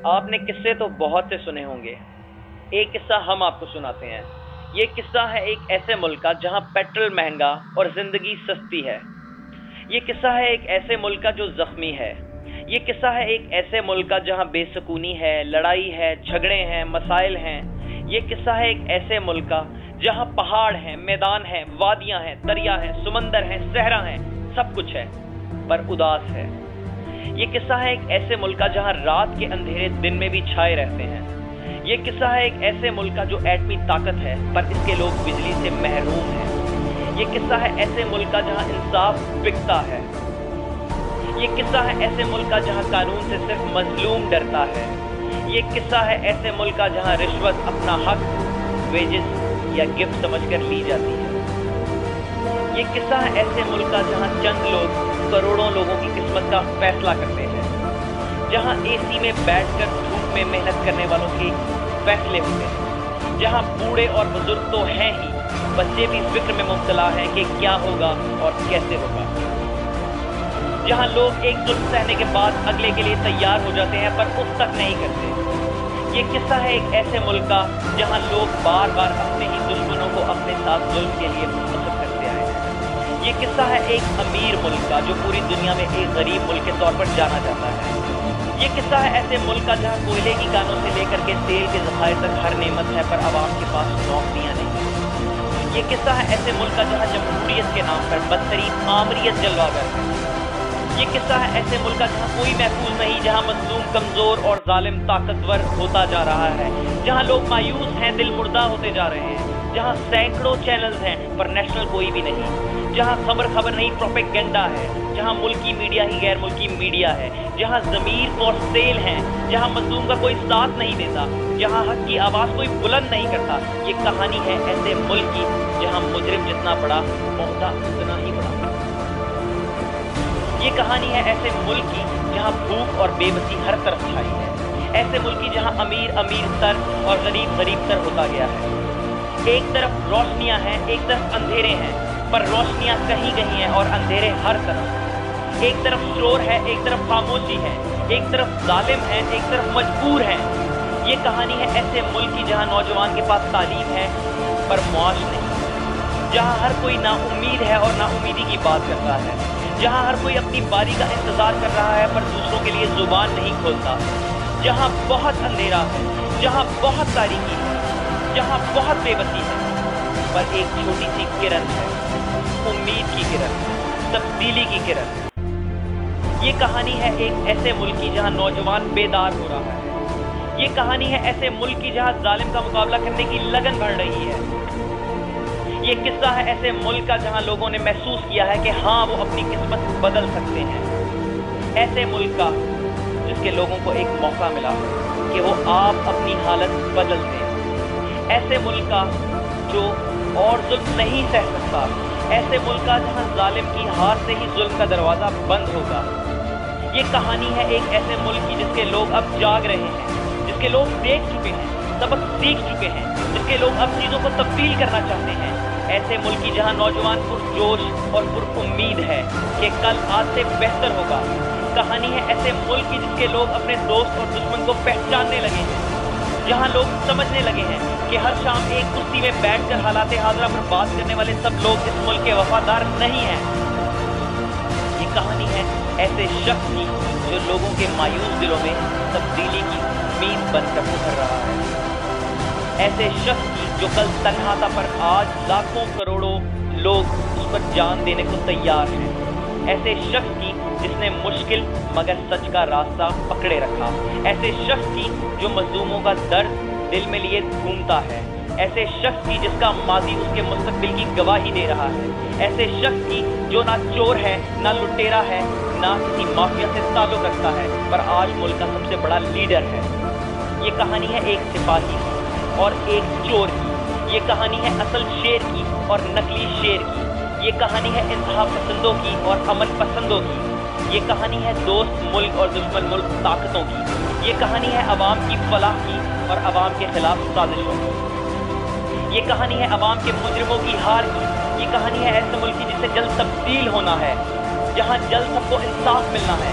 آپ نے قصے تو بہت سے سنے ہوں گے، ایک قصہ ہم آپ کو سناتے ہیں۔ یہ قصہ ہے ایک ایسے ملک کا جہاں پیٹرول مہنگا اور زندگی سستی ہے۔ یہ قصہ ہے ایک ایسے ملک کا جو زخمی ہے۔ یہ قصہ ہے ایک ایسے ملک کا جہاں بے سکونی ہے، لڑائی ہے، جھگڑے ہیں، مسائل ہیں۔ یہ قصہ ہے ایک ایسے ملک کا جہاں پہاڑ ہیں، میدان ہیں، وادیاں ہیں، دریا ہیں، سمندر ہیں، صحرا ہیں، سب کچھ ہے پر اداس ہے۔ یہ قصہ ہے ایک ایسے ملک کا جہاں رات کے اندھیرے دن میں بھی چھائے رہتے ہیں۔ یہ قصہ ہے ایک ایسے ملک کا جو ایٹمی طاقت ہے پر اس کے لوگ بجلی سے محروم ہیں۔ یہ قصہ ہے ایسے ملک کا جہاں انصاف بکتا ہے۔ یہ قصہ ہے ایسے ملک کا جہاں قانون سے صرف مظلوم ڈرتا ہے۔ یہ قصہ ہے ایسے ملک کا جہاں رشوت اپنا حق، ویجز یا گفٹ سمجھ کر لی جاتی ہے۔ یہ قصہ ہے ایسے ملک کا جہاں چند لوگ کروڑوں لوگوں کی قسمت کا فیصلہ کرتے ہیں، جہاں اے سی میں بیٹھ کر دھوپ میں محنت کرنے والوں کے فیصلے ہوتے ہیں، جہاں بوڑھے اور بزرگ تو ہیں ہی، بچے بھی فکر میں مبتلا ہیں کہ کیا ہوگا اور کیسے ہوگا، جہاں لوگ ایک ظلم سہنے کے بعد اگلے کے لیے تیار ہو جاتے ہیں پر اس تک نہیں کرتے۔ یہ قصہ ہے ایک ایسے ملک کا جہاں لوگ بار بار اپنے ہی دشمنوں کو اپنے ساتھ ظلم کے لیے منتخب کرتے آئے ہیں۔ یہ قصہ ہے ایک امیر ملک کا جو پوری دنیا میں ایک غریب ملک کے طور پر جانا جاتا ہے۔ یہ قصہ ہے ایسے ملک کا جہاں کوئلے کی کانوں سے لے کر کے تیل کے ذخائر تک ہر نعمت ہے پر عوام کے پاس نوکریاں نہیں۔ یہ قصہ ہے ایسے ملک کا جہاں جمہوریت کے نام پر بدترین آمریت جلوہ گر ہے۔ یہ قصہ ہے ایسے ملک کا جہاں کوئی محفوظ نہیں، جہاں مظلوم کمزور اور ظالم طاقتور ہوتا جا رہا ہے، جہاں لوگ مایوس ہیں، دل مردہ ہوتے جا رہے ہیں، جہاں سینکڑوں چینلز ہیں پر نیشنل کوئی بھی نہیں، جہاں خبر نہیں پروپیگنڈا ہے، جہاں ملکی میڈیا ہی غیر ملکی میڈیا ہے، جہاں ضمیر فور سیل ہیں، جہاں مظلوم کا کوئی ساتھ نہیں دیتا، جہاں حق کی آواز کوئی بلند نہیں کرتا۔ یہ کہانی ہے ایسے ملک کی جہاں مجرم جتنا بڑا عہدہ اتنا ہی بڑا۔ یہ کہانی ہے ایسے ملک کی جہاں بھوک اور بے بسی ہر طرف چھائی ہے، ایسے ملک کی جہاں امیر تر اور غریب تر ہوتا گیا ہے۔ ایک طرف روشنیاں ہیں، ایک طرف اندھیرے ہیں، پر روشنیاں کہیں ہیں اور اندھیرے ہر طرف۔ ایک طرف شور ہے، ایک طرف خاموشی ہے، ایک طرف ظالم ہے، ایک طرف مجبور ہے۔ یہ کہانی ہے ایسے ملک کی جہاں نوجوان کے پاس تعلیم ہے پر معاش نہیں، جہاں ہر کوئی نا امید ہے اور نا امیدی کی بات کرتا ہے، جہاں ہر کوئی اپنی باری کا انتظار کر رہا ہے پر دوسروں کے لیے زبان نہیں کھولتا، جہاں بہت اندھیرا ہے، جہاں بہت تاریکی ہے، جہاں بہت بے بسی ہے پر ایک چھوٹی سی کرن ہے، امید کی کرن، تبدیلی کی کرن۔ یہ کہانی ہے ایک ایسے ملک کی جہاں نوجوان بیدار ہو رہا ہے۔ یہ کہانی ہے ایسے ملک کی جہاں ظالم کا مقابلہ کرنے کی لگن بڑھ رہی ہے۔ یہ قصہ ہے ایسے ملک کا جہاں لوگوں نے محسوس کیا ہے کہ ہاں وہ اپنی قسمت بدل سکتے ہیں۔ ایسے ملک کا جس کے لوگوں کو ایک موقع ملا کہ وہ آپ اپنی حالت بدل دیں۔ ایسے ملک کا جو اور ظلم نہیں سہ سکتا۔ ایسے ملک کا جہاں ظالم کی ہار سے ہی ظلم کا دروازہ بند ہوگا۔ یہ کہانی ہے ایک ایسے ملک کی جس کے لوگ اب جاگ رہے ہیں، جس کے لوگ دیکھ چکے ہیں، سبق سیکھ چکے ہیں، جس کے لوگ اب چیزوں کو تبدیل کرنا چاہتے ہیں۔ ایسے ملک کی جہاں نوجوان پرجوش اور پر امید ہے کہ کل آج سے بہتر ہوگا۔ کہانی ہے ایسے ملک کی جس کے لوگ اپنے دوست اور دشمن کو پہچاننے لگے ہیں، جہاں لوگ سمجھنے لگے ہیں کہ ہر شام ایک کشتی میں بیٹھ کر حالات حاضرہ پر بات کرنے والے سب لوگ اس ملک کے وفادار نہیں ہیں۔ یہ کہانی ہے ایسے شخص کی جو لوگوں کے مایوس دلوں میں تبدیلی کی امید بن کر ابھر رہا ہے، ایسے شخص کی جو کل تنہا تھا پر آج لاکھوں کروڑوں لوگ اس پر جان دینے کو تیار ہیں، ایسے شخص کی جس نے مشکل مگر سچ کا راستہ پکڑے رکھا، ایسے شخص کی جو مظلوموں کا درد دل میں لیے گھومتا ہے، ایسے شخص کی جس کا ماضی اس کے مستقبل کی گواہی دے رہا ہے، ایسے شخص کی جو نہ چور ہے، نہ لٹیرا ہے، نہ کسی مافیا سے تعلق رکھتا ہے پر آج ملک کا سب سے بڑا لیڈر ہے۔ یہ کہانی ہے ایک سپاہی کی اور ایک چور کی، یہ کہانی ہے اصل شیر کی اور نقلی شیر کی، یہ کہانی ہے انتہا پسندوں کی اور امن پسندوں کی، یہ کہانی ہے دوست ملک اور دشمن ملک طاقتوں کی، یہ کہانی ہے عوام کی فلاح کی اور عوام کے خلاف سازشوں کی، یہ کہانی ہے عوام کے مجرموں کی ہار کی، یہ کہانی ہے ایسے ملک کی جسے جلد تبدیل ہونا ہے، جہاں جلد سب کو انصاف ملنا ہے،